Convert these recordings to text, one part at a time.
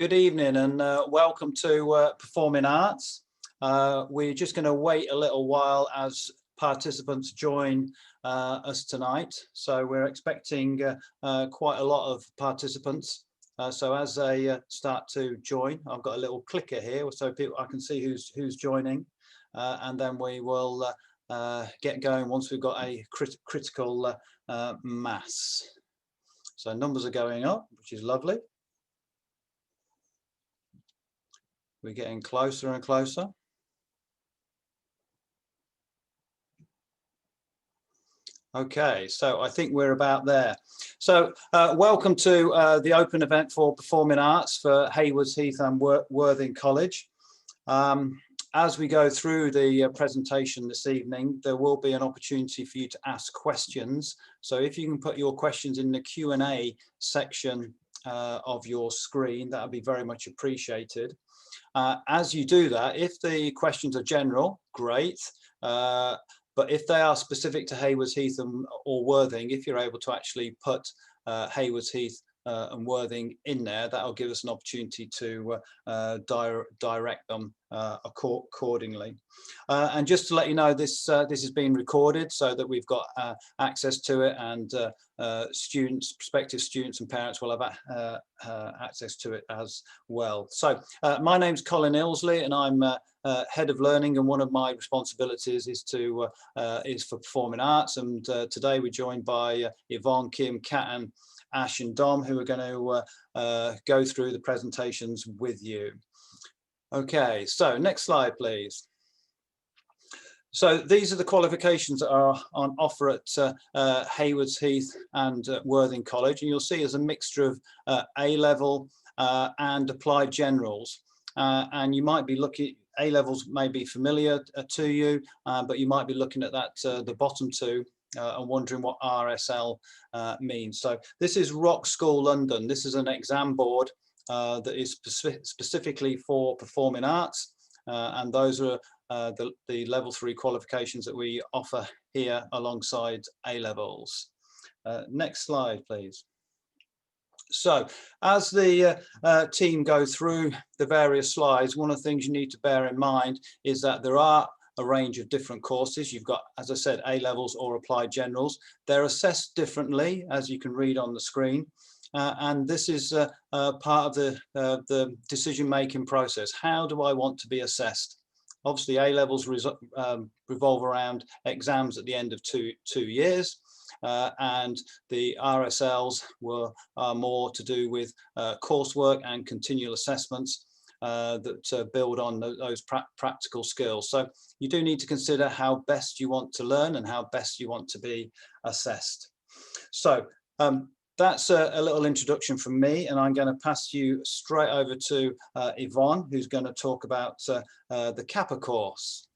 Good evening and welcome to Performing Arts. We're just going to wait a little while as participants join us tonight. So we're expecting quite a lot of participants. So as they start to join, I've got a little clicker here so I can see who's joining, and then we will get going once we've got a critical mass. So numbers are going up, which is lovely. We're getting closer and closer. Okay, so I think we're about there. So welcome to the open event for Performing Arts for Haywards Heath and Worthing College. As we go through the presentation this evening, there will be an opportunity for you to ask questions. So if you can put your questions in the Q&A section of your screen, that would be very much appreciated. As you do that, if the questions are general, great. But if they are specific to Haywards Heath or Worthing, if you're able to actually put Haywards Heath and Worthing in there, that'll give us an opportunity to direct them accordingly. And just to let you know, this is being recorded so that we've got access to it, and prospective students and parents will have access to it as well. So my name's Colin Ilsley and I'm Head of Learning, and one of my responsibilities is for Performing Arts, and today we're joined by Yvonne, Kim, Kat and Ash and Dom, who are going to go through the presentations with you. Okay, so next slide, please. So these are the qualifications that are on offer at Haywards Heath and Worthing College, and you'll see there's a mixture of A-level and applied generals. And you might be looking, A-levels may be familiar to you, but you might be looking at that, the bottom two, and wondering what RSL means. So this is Rock School London. This is an exam board that is specifically for performing arts, and those are the level 3 qualifications that we offer here alongside A-levels. Next slide, please. So as the team go through the various slides, one of the things you need to bear in mind is that there are a range of different courses. You've got, as I said, A-levels or applied generals. They're assessed differently, as you can read on the screen. And this is part of the decision-making process. How do I want to be assessed? Obviously, A-levels revolve around exams at the end of two years. And the RSLs are more to do with coursework and continual assessments that build on those practical skills. So you do need to consider how best you want to learn and how best you want to be assessed. So that's a little introduction from me, and I'm going to pass you straight over to Yvonne, who's going to talk about the Kappa course.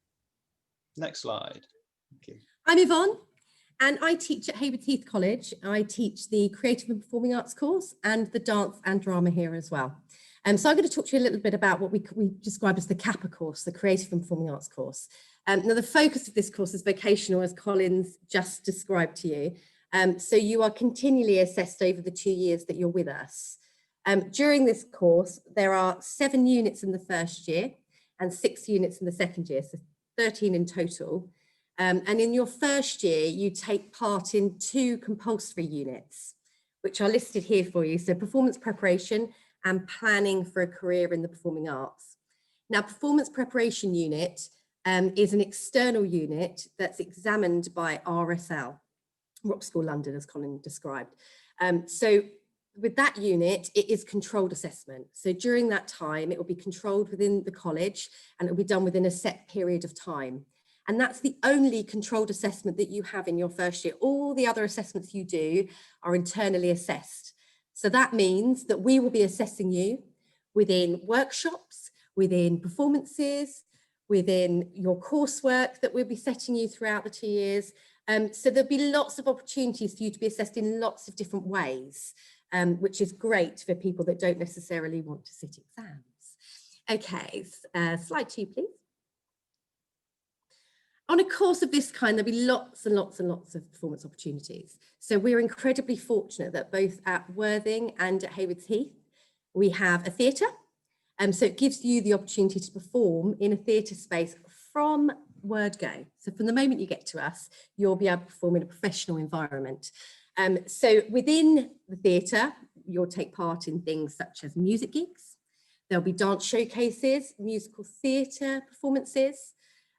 Next slide. Thank you. I'm Yvonne, and I teach at Haywards Heath College. I teach the Creative and Performing Arts course and the Dance and Drama here as well. So I'm going to talk to you a little bit about what we describe as the Kappa course, the Creative and Performing Arts course. Now, the focus of this course is vocational, as Colin's just described to you. So you are continually assessed over the 2 years that you're with us. During this course, there are 7 units in the first year and 6 units in the second year, so 13 in total. And in your first year, you take part in 2 compulsory units, which are listed here for you. So performance preparation and planning for a career in the performing arts. Now, performance preparation unit is an external unit that's examined by RSL, Rock School London, as Colin described. So with that unit, it is controlled assessment. So during that time, it will be controlled within the college and it will be done within a set period of time. And that's the only controlled assessment that you have in your first year. All the other assessments you do are internally assessed. So that means that we will be assessing you within workshops, within performances, within your coursework that we'll be setting you throughout the 2 years. So there'll be lots of opportunities for you to be assessed in lots of different ways, which is great for people that don't necessarily want to sit exams. Okay, slide 2, please. On a course of this kind, there'll be lots and lots and lots of performance opportunities. So we're incredibly fortunate that both at Worthing and at Haywards Heath, We have a theatre, so it gives you the opportunity to perform in a theatre space from word go. So from the moment you get to us, you'll be able to perform in a professional environment. So within the theatre, you'll take part in things such as music gigs. There'll be dance showcases, musical theatre performances,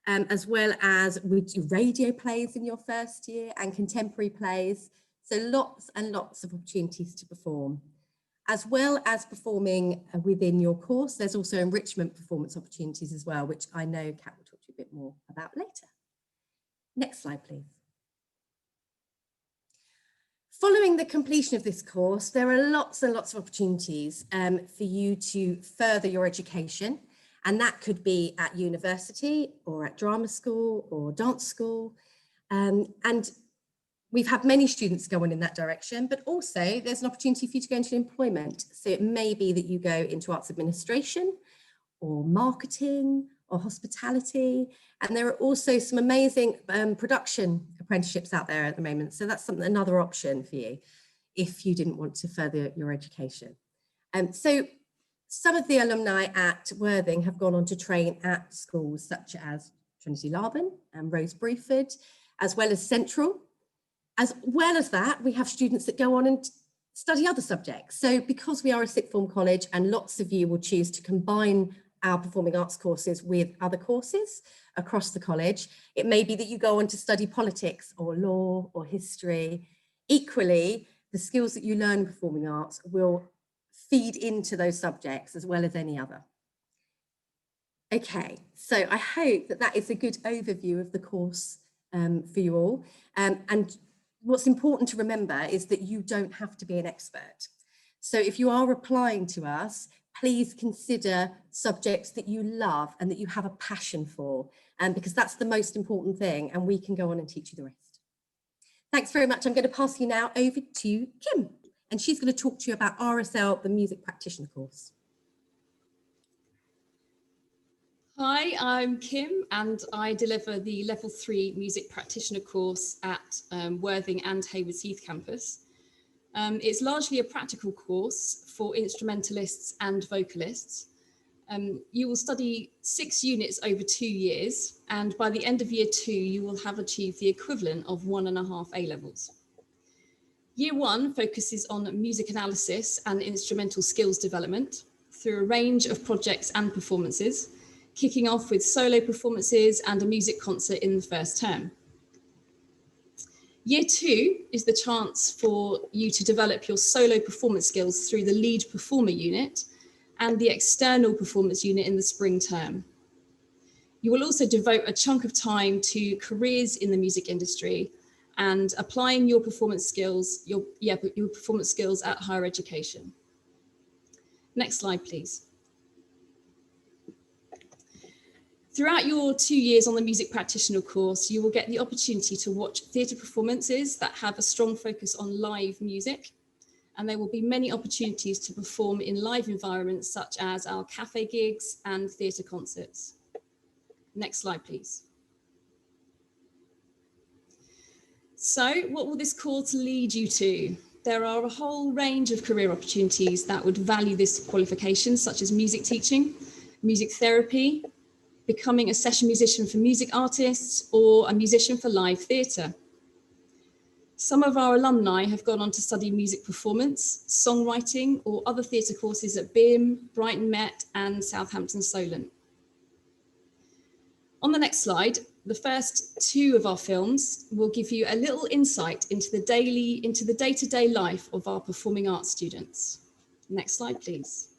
as well as we do radio plays in your first year and contemporary plays. So lots and lots of opportunities to perform. As well as performing within your course, there's also enrichment performance opportunities as well, which I know Kat will talk to you a bit more about later. Next slide, please. Following the completion of this course, there are lots and lots of opportunities for you to further your education. And that could be at university or at drama school or dance school. And we've had many students go on in that direction, but also there's an opportunity for you to go into employment. So it may be that you go into arts administration or marketing or hospitality. And there are also some amazing production apprenticeships out there at the moment. So that's another option for you if you didn't want to further your education. So some of the alumni at Worthing have gone on to train at schools such as Trinity Laban and Rose Bruford, as well as Central. As well as that, we have students that go on and study other subjects. So because we are a sixth form college and lots of you will choose to combine our performing arts courses with other courses across the college, it may be that you go on to study politics or law or history. Equally, the skills that you learn in performing arts will feed into those subjects as well as any other. Okay, so I hope that that is a good overview of the course for you all. And what's important to remember is that you don't have to be an expert. So if you are applying to us, please consider subjects that you love and that you have a passion for, because that's the most important thing, and we can go on and teach you the rest. Thanks very much. I'm going to pass you now over to Kim, and she's going to talk to you about RSL, the music practitioner course. Hi, I'm Kim, and I deliver the Level 3 Music Practitioner course at Worthing and Haywards Heath campus. It's largely a practical course for instrumentalists and vocalists. You will study 6 units over 2 years, and by the end of year 2, you will have achieved the equivalent of 1.5 A-levels. Year 1 focuses on music analysis and instrumental skills development through a range of projects and performances, kicking off with solo performances and a music concert in the first term. Year 2 is the chance for you to develop your solo performance skills through the lead performer unit and the external performance unit in the spring term. You will also devote a chunk of time to careers in the music industry and applying your performance skills, your performance skills at higher education. Next slide, please. Throughout your 2 years on the music practitioner course, you will get the opportunity to watch theatre performances that have a strong focus on live music. And there will be many opportunities to perform in live environments such as our cafe gigs and theatre concerts. Next slide, please. So what will this course lead you to? There are a whole range of career opportunities that would value this qualification, such as music teaching, music therapy, becoming a session musician for music artists, or a musician for live theatre. Some of our alumni have gone on to study music performance, songwriting, or other theatre courses at BIM, Brighton Met, and Southampton Solent. On the next slide, the first 2 of our films will give you a little insight into the day-to-day life of our performing arts students. Next slide, please.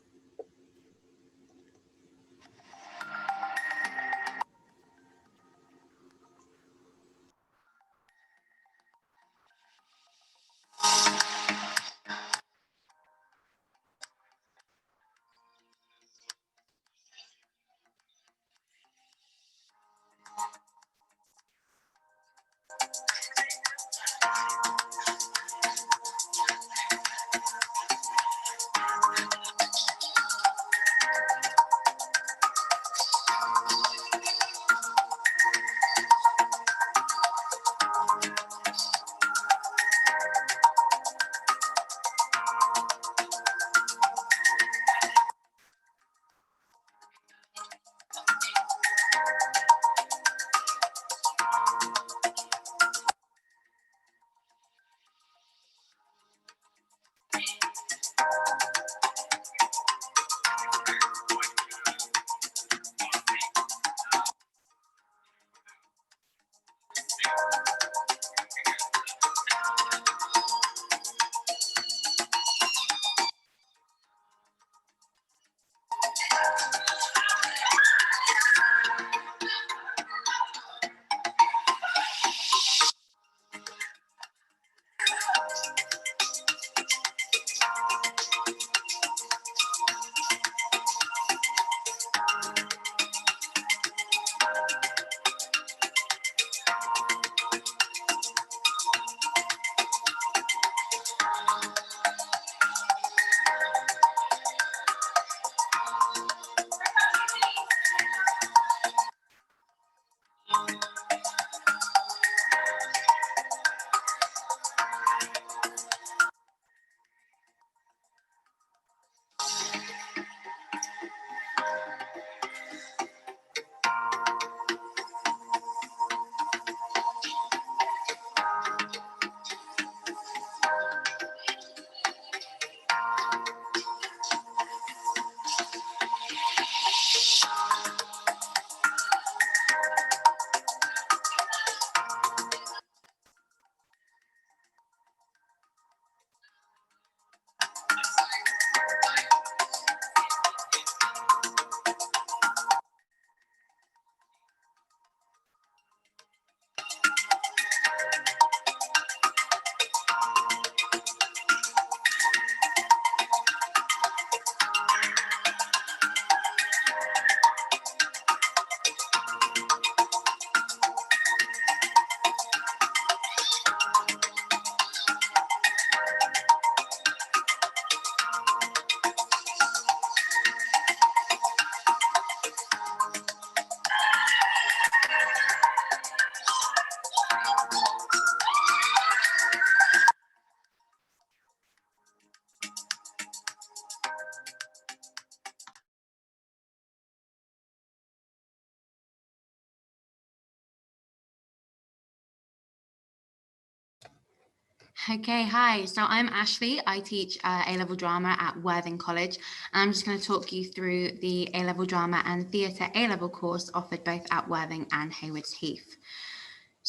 Okay, hi. So I'm Ashley. I teach A-level drama at Worthing College, and I'm just going to talk you through the A-level drama and theatre A-level course offered both at Worthing and Haywards Heath.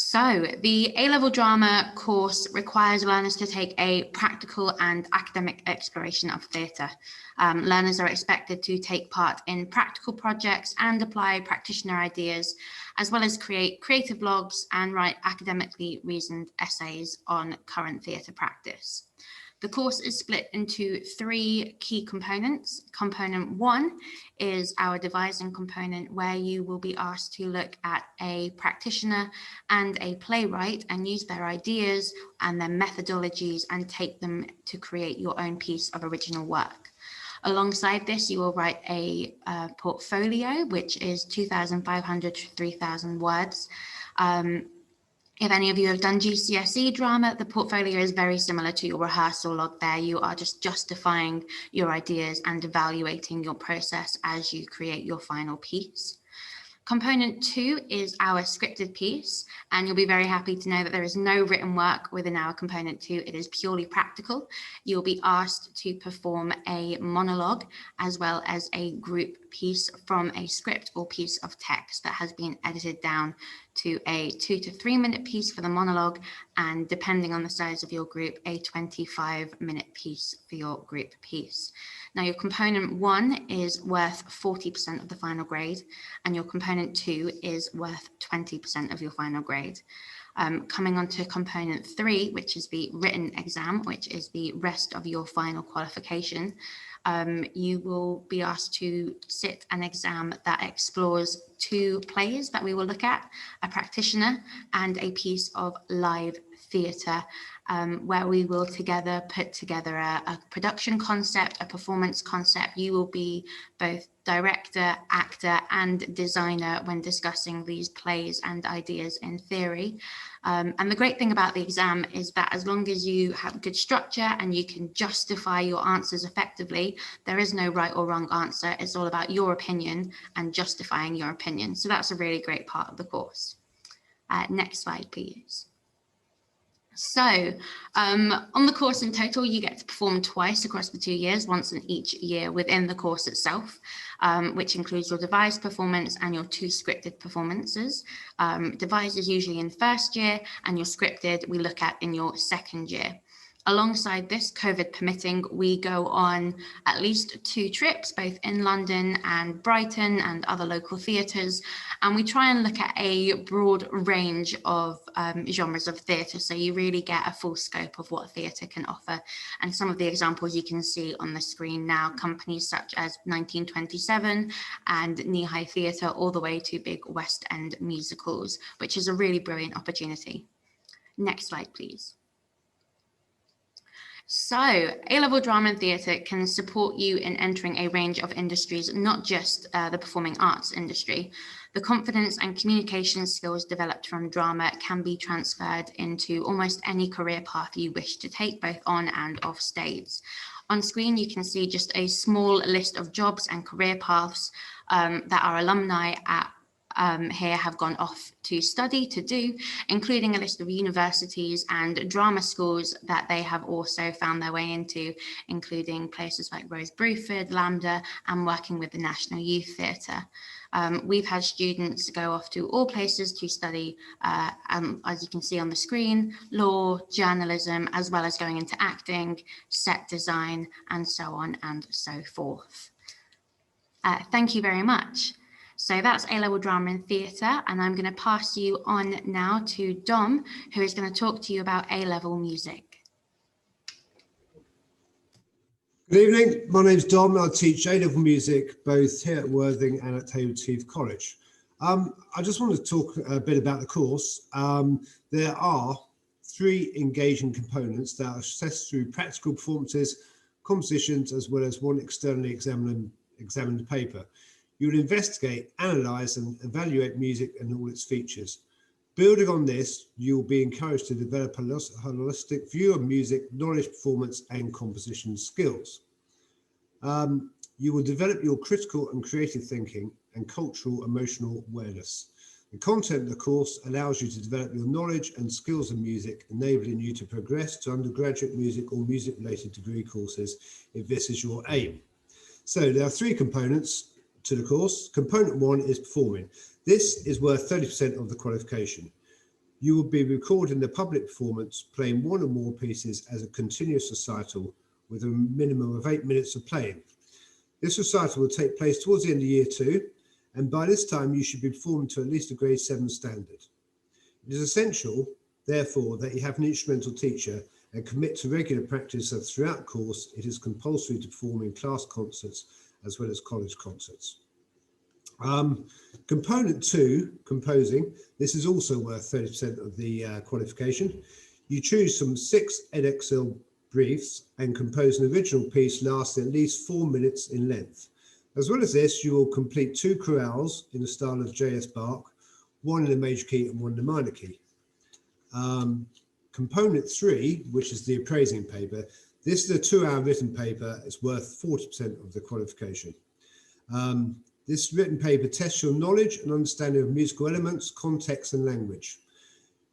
So the A-level drama course requires learners to take a practical and academic exploration of theatre. Learners are expected to take part in practical projects and apply practitioner ideas, as well as create creative blogs and write academically reasoned essays on current theatre practice. The course is split into 3 key components. Component 1 is our devising component, where you will be asked to look at a practitioner and a playwright and use their ideas and their methodologies and take them to create your own piece of original work. Alongside this, you will write a portfolio, which is 2,500 to 3,000 words. If any of you have done GCSE drama, the portfolio is very similar to your rehearsal log there. You are just justifying your ideas and evaluating your process as you create your final piece. Component 2 is our scripted piece, and you'll be very happy to know that there is no written work within our component 2. It is purely practical. You'll be asked to perform a monologue as well as a group piece from a script or piece of text that has been edited down to a 2 to 3 minute piece for the monologue, and depending on the size of your group, a 25-minute piece for your group piece. Now, your component 1 is worth 40% of the final grade, and your component 2 is worth 20% of your final grade. Coming on to component 3, which is the written exam, which is the rest of your final qualification, you will be asked to sit an exam that explores 2 plays that we will look at, a practitioner and a piece of live theatre, where we will together put together a production concept, a performance concept. You will be both director, actor, and designer when discussing these plays and ideas in theory. And the great thing about the exam is that as long as you have good structure and you can justify your answers effectively, there is no right or wrong answer. It's all about your opinion and justifying your opinion. So that's a really great part of the course. Next slide, please. So on the course in total, you get to perform twice across the 2 years, once in each year within the course itself, which includes your devised performance and your 2 scripted performances. Devised is usually in first year, and your scripted we look at in your second year. Alongside this, COVID permitting, we go on at least 2 trips, both in London and Brighton and other local theatres, and we try and look at a broad range of genres of theatre, so you really get a full scope of what theatre can offer. And some of the examples you can see on the screen now, companies such as 1927 and Knee-High Theatre, all the way to big West End musicals, which is a really brilliant opportunity. Next slide, please. So A-level drama and theatre can support you in entering a range of industries, not just the performing arts industry. The confidence and communication skills developed from drama can be transferred into almost any career path you wish to take, both on and off stage. On screen, you can see just a small list of jobs and career paths that our alumni at here have gone off to study, to do, including a list of universities and drama schools that they have also found their way into, including places like Rose Bruford, Lambda, and working with the National Youth Theatre. We've had students go off to all places to study, as you can see on the screen, law, journalism, as well as going into acting, set design, and so on and so forth. Thank you very much. So that's A-level drama and theatre, and I'm going to pass you on now to Dom, who is going to talk to you about A-level music. Good evening, my name's Dom. I teach A-level music both here at Worthing and at Haywards Heath College. I just want to talk a bit about the course. There are 3 engaging components that are assessed through practical performances, compositions, as well as 1 externally examined paper. You will investigate, analyse and evaluate music and all its features. Building on this, you will be encouraged to develop a holistic view of music, knowledge, performance and composition skills. You will develop your critical and creative thinking and cultural emotional awareness. The content of the course allows you to develop your knowledge and skills in music, enabling you to progress to undergraduate music or music-related degree courses if this is your aim. So there are 3 components to the course. Component 1 is performing. This is worth 30% of the qualification. You will be recording the public performance, playing 1 or more pieces as a continuous recital with a minimum of 8 minutes of playing. This recital will take place towards the end of year 2, and by this time you should be performing to at least a grade 7 standard. It is essential, therefore, that you have an instrumental teacher and commit to regular practice, so throughout the course it is compulsory to perform in class concerts as well as college concerts. Component 2, composing, this is also worth 30% of the qualification. You choose some 6 edXL briefs and compose an original piece lasting at least 4 minutes in length. As well as this, you will complete 2 chorales in the style of J.S. Bach, 1 in a major key and 1 in a minor key. Component 3, which is the appraising paper, this is a 2-hour written paper. It's worth 40% of the qualification. This written paper tests your knowledge and understanding of musical elements, context and language.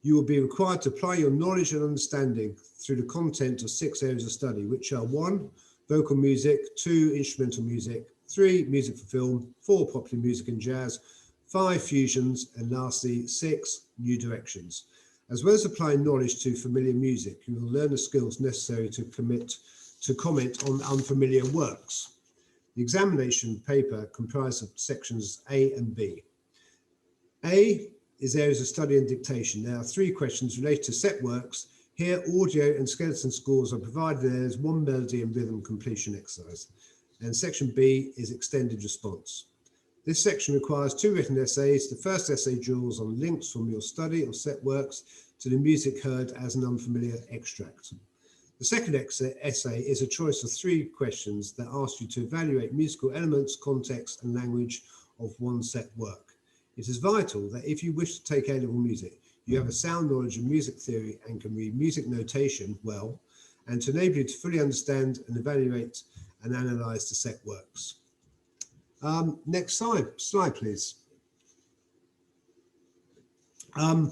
You will be required to apply your knowledge and understanding through the content of 6 areas of study, which are 1, vocal music, 2, instrumental music, 3, music for film, 4, popular music and jazz, 5, fusions, and lastly, 6, new directions. As well as applying knowledge to familiar music, you will learn the skills necessary to comment on unfamiliar works. The examination paper comprises of sections A and B. A is areas of study and dictation. There are 3 questions related to set works. Here, audio and skeleton scores are provided as 1 melody and rhythm completion exercise. And section B is extended response. This section requires 2 written essays. The first essay draws on links from your study of set works to the music heard as an unfamiliar extract. The second essay is a choice of 3 questions that ask you to evaluate musical elements, context and language of 1 set work. It is vital that if you wish to take A-level music, you have a sound knowledge of music theory and can read music notation well, and to enable you to fully understand and evaluate and analyse the set works. Next slide please. At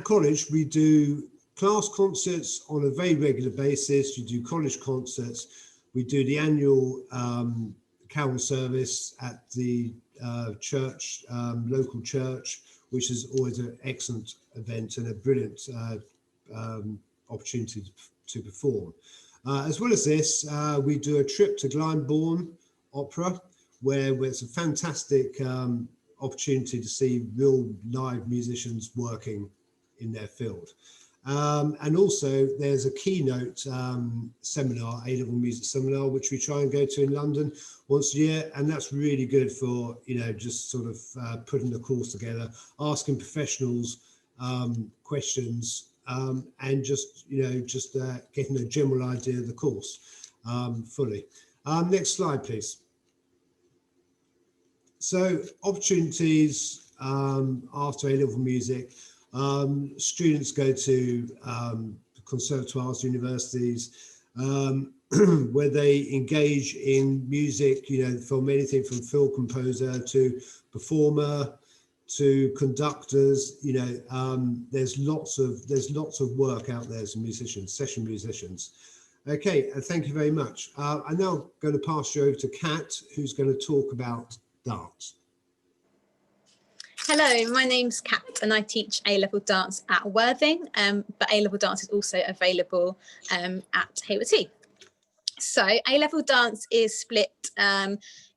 college we do class concerts on a very regular basis. You do college concerts. We do the annual carol service at the church, local church, which is always an excellent event and a brilliant opportunity to perform. As well as this, we do a trip to Glyndebourne Opera, where it's a fantastic opportunity to see real live musicians working in their field. And also there's a keynote seminar, A-level music seminar, which we try and go to in London once a year. And that's really good for, just sort of putting the course together, asking professionals questions and just, getting a general idea of the course fully. Next slide, please. So opportunities after A-level music. Students go to conservatoires, universities, where they engage in music, from anything from field composer to performer to conductors. There's lots of work out there as musicians, session musicians. Okay, thank you very much. I'm now going to pass you over to Kat, who's going to talk about dance. Hello, my name's Kat and I teach A-level dance at Worthing, but A-level dance is also available at Hayward Heath. So A-level dance is split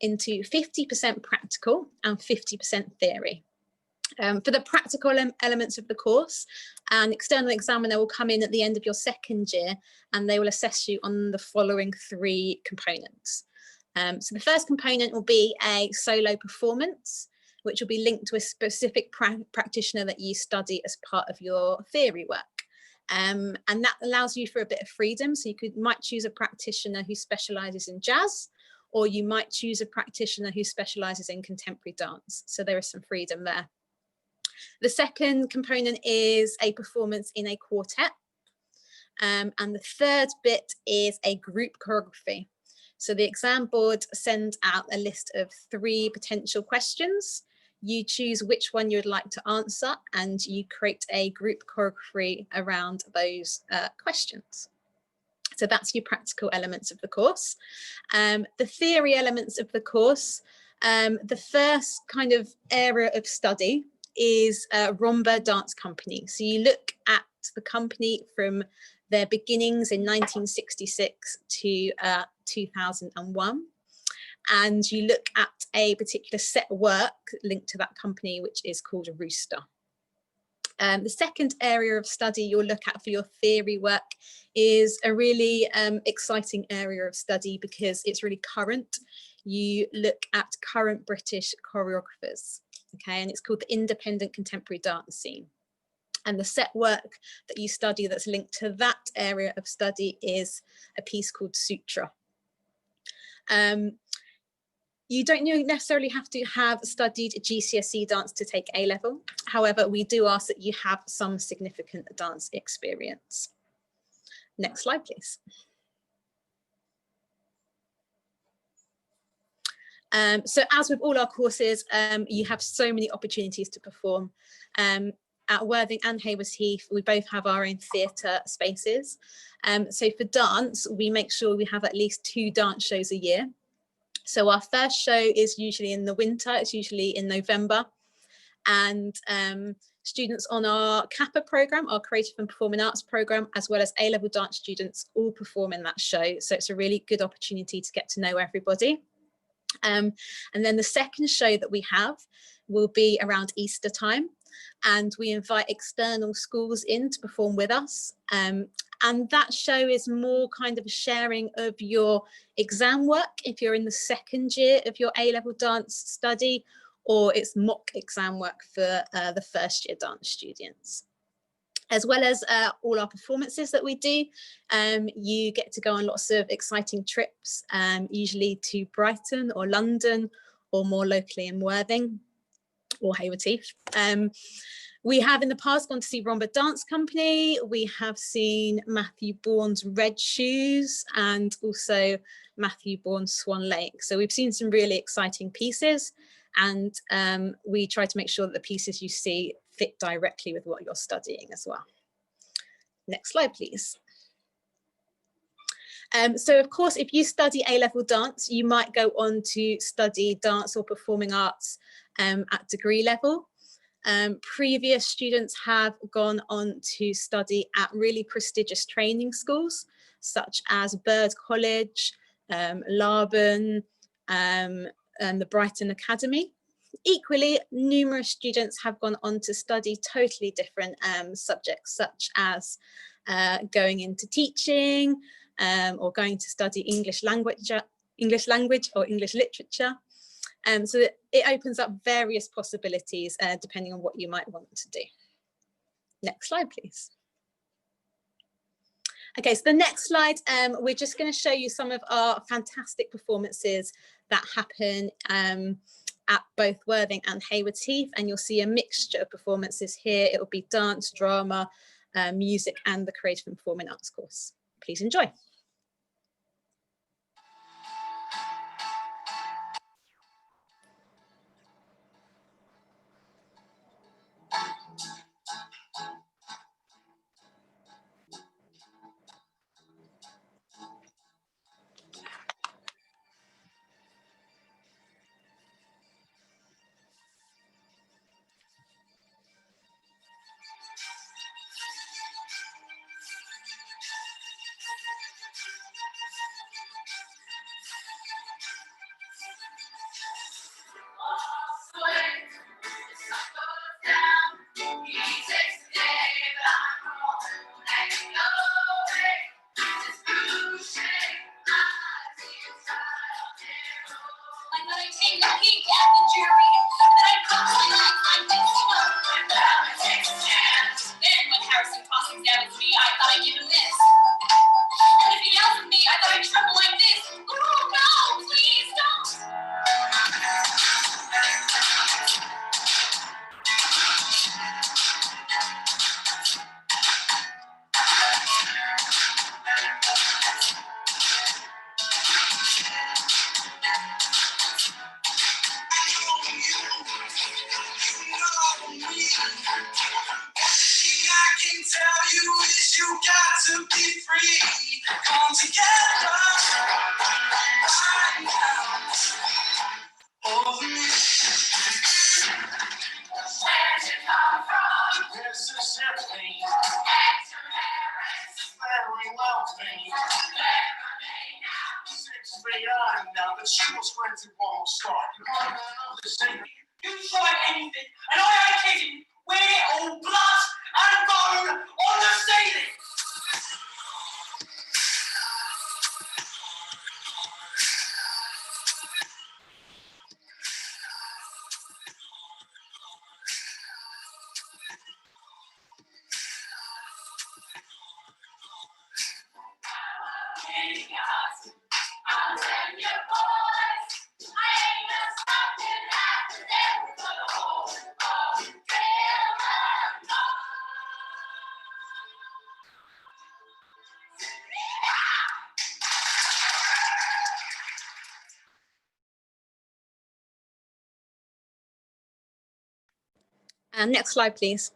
into 50% practical and 50% theory. For the practical elements of the course, an external examiner will come in at the end of your 2nd year and they will assess you on the following 3 components. So the first component will be a solo performance, which will be linked to a specific practitioner that you study as part of your theory work. And that allows you for a bit of freedom. So you might choose a practitioner who specialises in jazz, or you might choose a practitioner who specialises in contemporary dance. So there is some freedom there. The second component is a performance in a quartet. And the third bit is a group choreography. So the exam board sends out a list of 3 potential questions. you choose which one you'd like to answer and you create a group choreography around those questions. So that's your practical elements of the course. The theory elements of the course, the first kind of area of study is Romba Dance Company. So you look at the company from their beginnings in 1966 to 2001. And you look at a particular set work linked to that company, which is called a Rooster. The second area of study you'll look at for your theory work is a really exciting area of study because it's really current. You look at current British choreographers, okay, and it's called the independent contemporary dance scene. And the set work that you study that's linked to that area of study is a piece called Sutra. You don't necessarily have to have studied GCSE dance to take A-level. However, we do ask that you have some significant dance experience. Next slide, please. So as with all our courses, you have so many opportunities to perform. At Worthing and Haywards Heath, we both have our own theatre spaces. So for dance, we make sure we have at least 2 dance shows a year. So our first show is usually in the winter, it's usually in November. And students on our CAPA programme, our Creative and Performing Arts programme, as well as A-level dance students all perform in that show. So it's a really good opportunity to get to know everybody. And then the second show that we have will be around Easter time. And we invite external schools in to perform with us. And that show is more kind of a sharing of your exam work if you're in the second year of your A-level dance study, or it's mock exam work for the first year dance students. As well as all our performances that we do, you get to go on lots of exciting trips, usually to Brighton or London, or more locally in Worthing or Haywards Heath. We have in the past gone to see Romba Dance Company. We have seen Matthew Bourne's Red Shoes and also Matthew Bourne's Swan Lake. So we've seen some really exciting pieces, and we try to make sure that the pieces you see fit directly with what you're studying as well. Next slide, please. So of course, if you study A-level dance, you might go on to study dance or performing arts at degree level. Previous students have gone on to study at really prestigious training schools, such as Bird College, Laban, and the Brighton Academy. Equally, numerous students have gone on to study totally different subjects, such as going into teaching, or going to study English language or English literature. So it opens up various possibilities depending on what you might want to do. Next slide, please. Okay, so the next slide, we're just going to show you some of our fantastic performances that happen at both Worthing and Haywards Heath, and you'll see a mixture of performances here. It will be dance, drama, music, and the Creative and Performing Arts course. Please enjoy. You try anything, and I ain't kidding. We're all blood and bone on the ceiling. And next slide, please.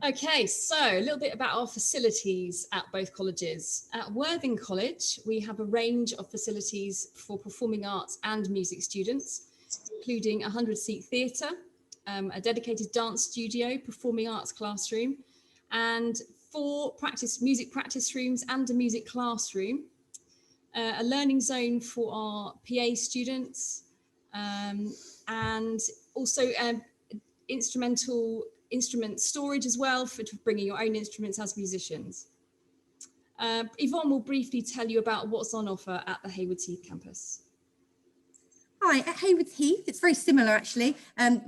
Okay, so a little bit about our facilities at both colleges. At Worthing College, we have a range of facilities for performing arts and music students, including a 100-seat theatre, a dedicated dance studio, performing arts classroom, and 4 music practice rooms and a music classroom, a learning zone for our PA students, and also instrument storage as well for bringing your own instruments as musicians. Yvonne will briefly tell you about what's on offer at the Haywards Heath campus. Hi, at Haywards Heath, it's very similar actually.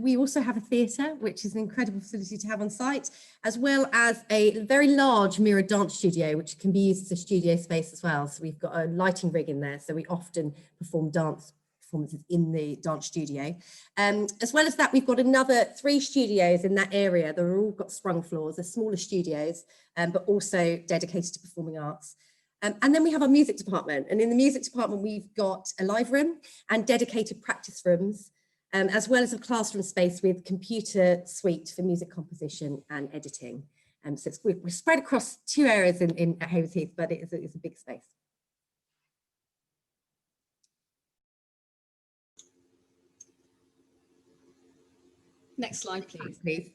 We also have a theatre, which is an incredible facility to have on site, as well as a very large mirrored dance studio, which can be used as a studio space as well. So we've got a lighting rig in there, so we often perform dance performances in the dance studio. As well as that, we've got another 3 studios in that area. They're all got sprung floors, they're smaller studios, but also dedicated to performing arts. And then we have our music department. And in the music department, we've got a live room and dedicated practice rooms, as well as a classroom space with computer suite for music composition and editing. So we're spread across 2 areas at Haywards Heath, but it's a big space. Next slide, please.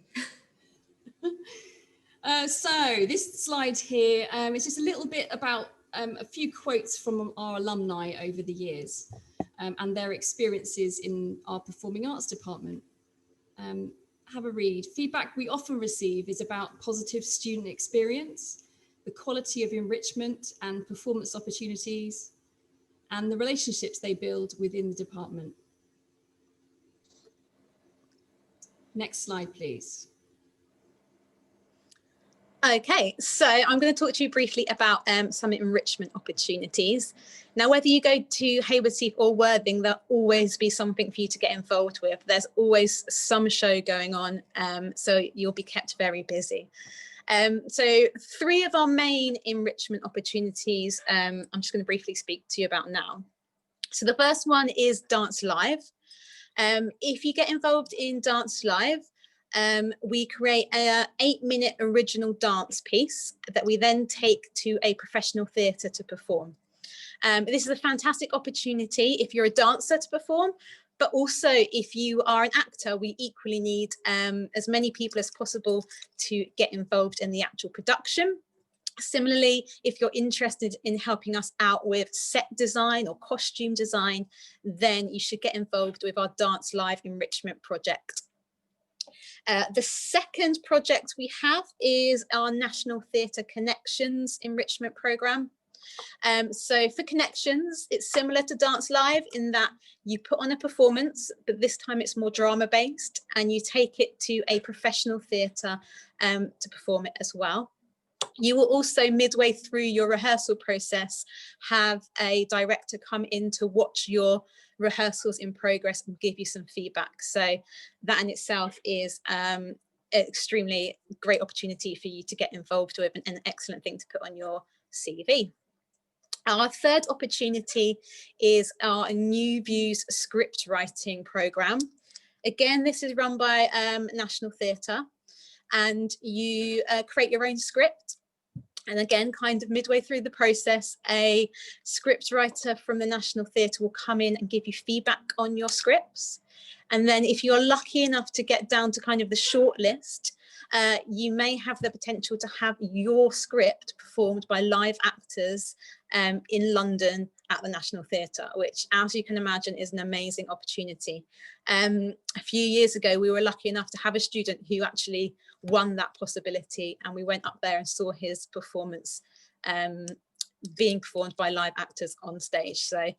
So this slide here is just a little bit about a few quotes from our alumni over the years and their experiences in our performing arts department. Have a read. Feedback we often receive is about positive student experience, the quality of enrichment and performance opportunities, and the relationships they build within the department. Next slide, please. Okay, so I'm going to talk to you briefly about some enrichment opportunities. Now, whether you go to Haywards Heath or Worthing, there'll always be something for you to get involved with. There's always some show going on, so you'll be kept very busy. So 3 of our main enrichment opportunities, I'm just going to briefly speak to you about now. So the first one is Dance Live. If you get involved in Dance Live, we create a 8-minute original dance piece that we then take to a professional theatre to perform. This is a fantastic opportunity if you're a dancer to perform, but also if you are an actor, we equally need as many people as possible to get involved in the actual production. Similarly, if you're interested in helping us out with set design or costume design, then you should get involved with our Dance Live enrichment project. The second project we have is our National Theatre Connections enrichment programme. So for Connections, it's similar to Dance Live in that you put on a performance, but this time it's more drama based, and you take it to a professional theatre to perform it as well. You will also, midway through your rehearsal process, have a director come in to watch your rehearsals in progress and give you some feedback. So that in itself is an extremely great opportunity for you to get involved with, and an excellent thing to put on your CV. Our third opportunity is our New Views script writing programme. Again, this is run by National Theatre, and you create your own script. And again, kind of midway through the process, a script writer from the National Theatre will come in and give you feedback on your scripts. And then if you're lucky enough to get down to kind of the short list, you may have the potential to have your script performed by live actors in London at the National Theatre, which, as you can imagine, is an amazing opportunity. A few years ago, we were lucky enough to have a student who actually won that possibility, and we went up there and saw his performance being performed by live actors on stage. So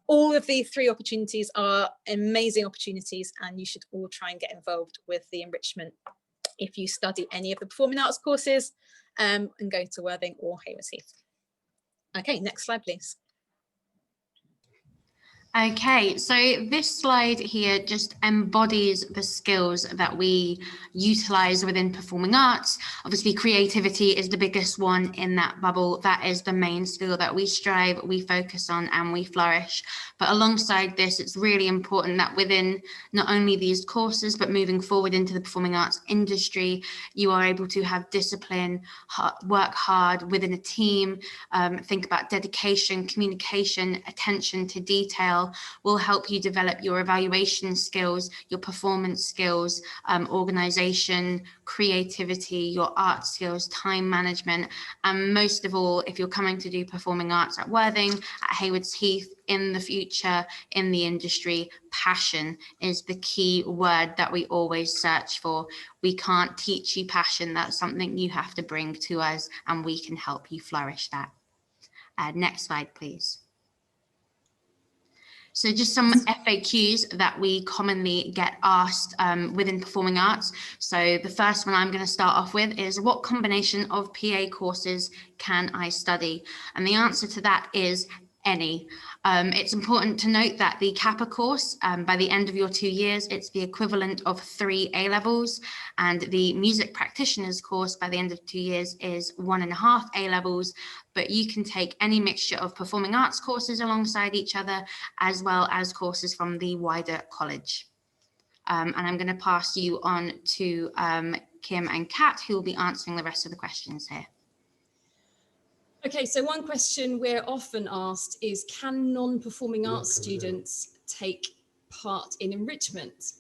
all of these 3 opportunities are amazing opportunities, and you should all try and get involved with the enrichment if you study any of the performing arts courses and go to Worthing or Haywards Heath. Okay, next slide, please. Okay, so this slide here just embodies the skills that we utilize within performing arts. Obviously, creativity is the biggest one in that bubble. That is the main skill that we strive, we focus on, and we flourish. But alongside this, it's really important that within not only these courses, but moving forward into the performing arts industry, you are able to have discipline, work hard within a team, think about dedication, communication, attention to detail. Will help you develop your evaluation skills, your performance skills, organization, creativity, your art skills, time management, and most of all, if you're coming to do performing arts at Worthing, at Haywards Heath, in the future, in the industry, passion is the key word that we always search for. We can't teach you passion. That's something you have to bring to us, and we can help you flourish that. Next slide, please. So just some FAQs that we commonly get asked within performing arts. So the first one I'm going to start off with is, what combination of PA courses can I study? And the answer to that is any. It's important to note that the Kappa course, by the end of your 2 years, it's the equivalent of 3 A-levels, and the music practitioners course by the end of 2 years is 1.5 A-levels, but you can take any mixture of performing arts courses alongside each other, as well as courses from the wider college. And I'm going to pass you on to Kim and Kat, who will be answering the rest of the questions here. Okay, so one question we're often asked is, can non-performing arts students take part in enrichment?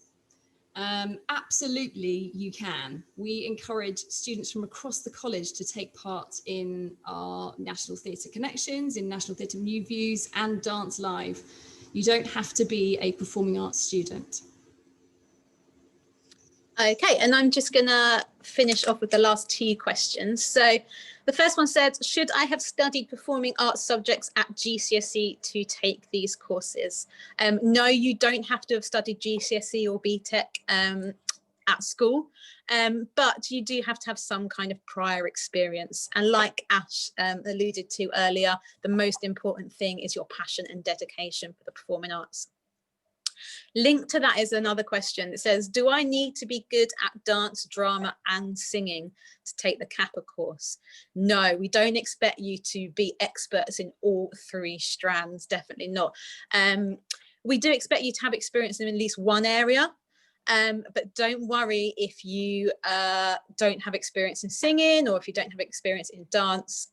Absolutely, you can. We encourage students from across the college to take part in our National Theatre Connections, in National Theatre New Views, and Dance Live. You don't have to be a performing arts student. Okay, and I'm just going to finish off with the last 2 questions. So the first one said, should I have studied performing arts subjects at GCSE to take these courses? No, you don't have to have studied GCSE or BTEC at school, but you do have to have some kind of prior experience. And like Ash alluded to earlier, the most important thing is your passion and dedication for the performing arts. Linked to that is another question that says, do I need to be good at dance, drama and singing to take the Kappa course? No, we don't expect you to be experts in all 3 strands, definitely not. We do expect you to have experience in at least one area, but don't worry if you don't have experience in singing, or if you don't have experience in dance.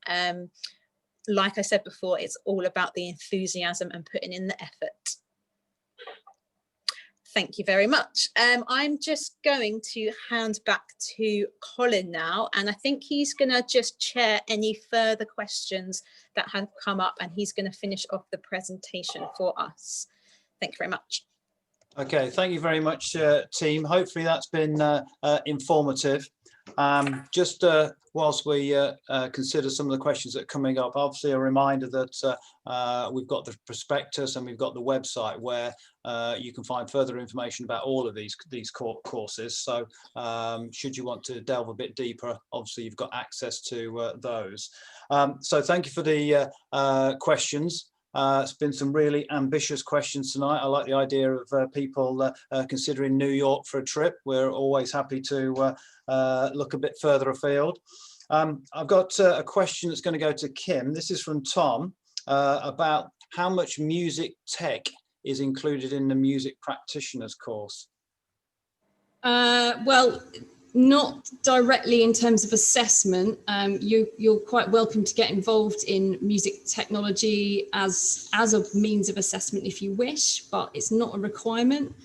Like I said before, it's all about the enthusiasm and putting in the effort. Thank you very much. I'm just going to hand back to Colin now, and I think he's going to just chair any further questions that have come up, and he's going to finish off the presentation for us. Thank you very much. Okay, thank you very much, team. Hopefully that's been informative. Just whilst we consider some of the questions that are coming up, obviously a reminder that we've got the prospectus and we've got the website where you can find further information about all of these courses. So should you want to delve a bit deeper, obviously you've got access to those. So thank you for the questions. It's been some really ambitious questions tonight. I like the idea of people considering New York for a trip. We're always happy to look a bit further afield. I've got a question that's going to go to Kim. This is from Tom about how much music tech is included in the music practitioners course. Well, not directly in terms of assessment. You're quite welcome to get involved in music technology as a means of assessment if you wish, but it's not a requirement.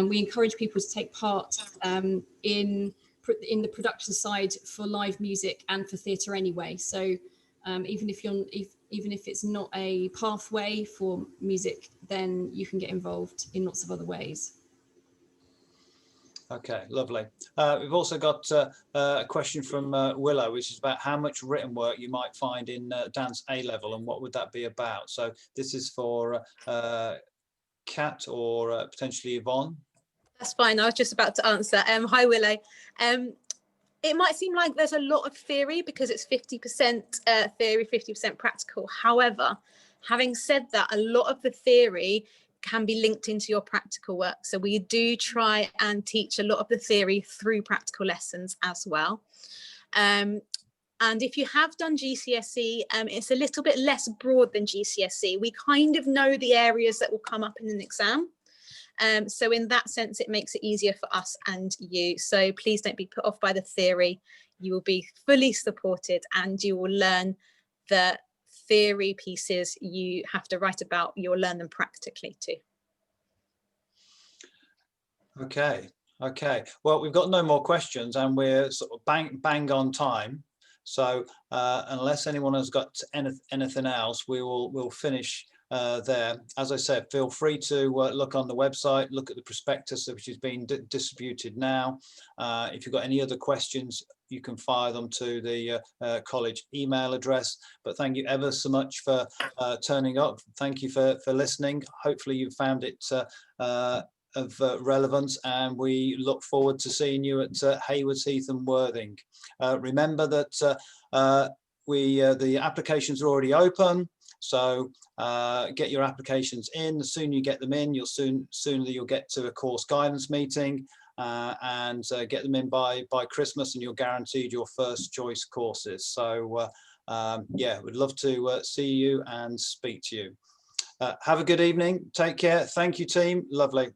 We encourage people to take part in the production side for live music and for theatre anyway. So even if it's not a pathway for music, then you can get involved in lots of other ways. Okay, lovely. We've also got a question from Willow, which is about how much written work you might find in dance A level and what would that be about? So this is for Kat or potentially Yvonne. That's fine. I was just about to answer. Hi, Willow. It might seem like there's a lot of theory because it's 50% theory, 50% practical. However, having said that, a lot of the theory can be linked into your practical work. So we do try and teach a lot of the theory through practical lessons as well. And if you have done GCSE, it's a little bit less broad than GCSE. We kind of know the areas that will come up in an exam. So in that sense, it makes it easier for us and you. So please don't be put off by the theory. You will be fully supported and you will learn the theory pieces you have to write about. You'll learn them practically too. Okay. Well, we've got no more questions and we're sort of bang on time. So unless anyone has got anything else, we'll finish there. As I said, feel free to look on the website, look at the prospectus which is being distributed now. If you've got any other questions, you can fire them to the college email address. But thank you ever so much for turning up. Thank you for listening. Hopefully you found it of relevance, and we look forward to seeing you at Haywards Heath and Worthing. Remember that the applications are already open. So get your applications in. The sooner you get them in, sooner you'll get to a course guidance meeting and get them in by Christmas, and you're guaranteed your first choice courses. So yeah, we'd love to see you and speak to you. Have a good evening. Take care. Thank you, team. Lovely.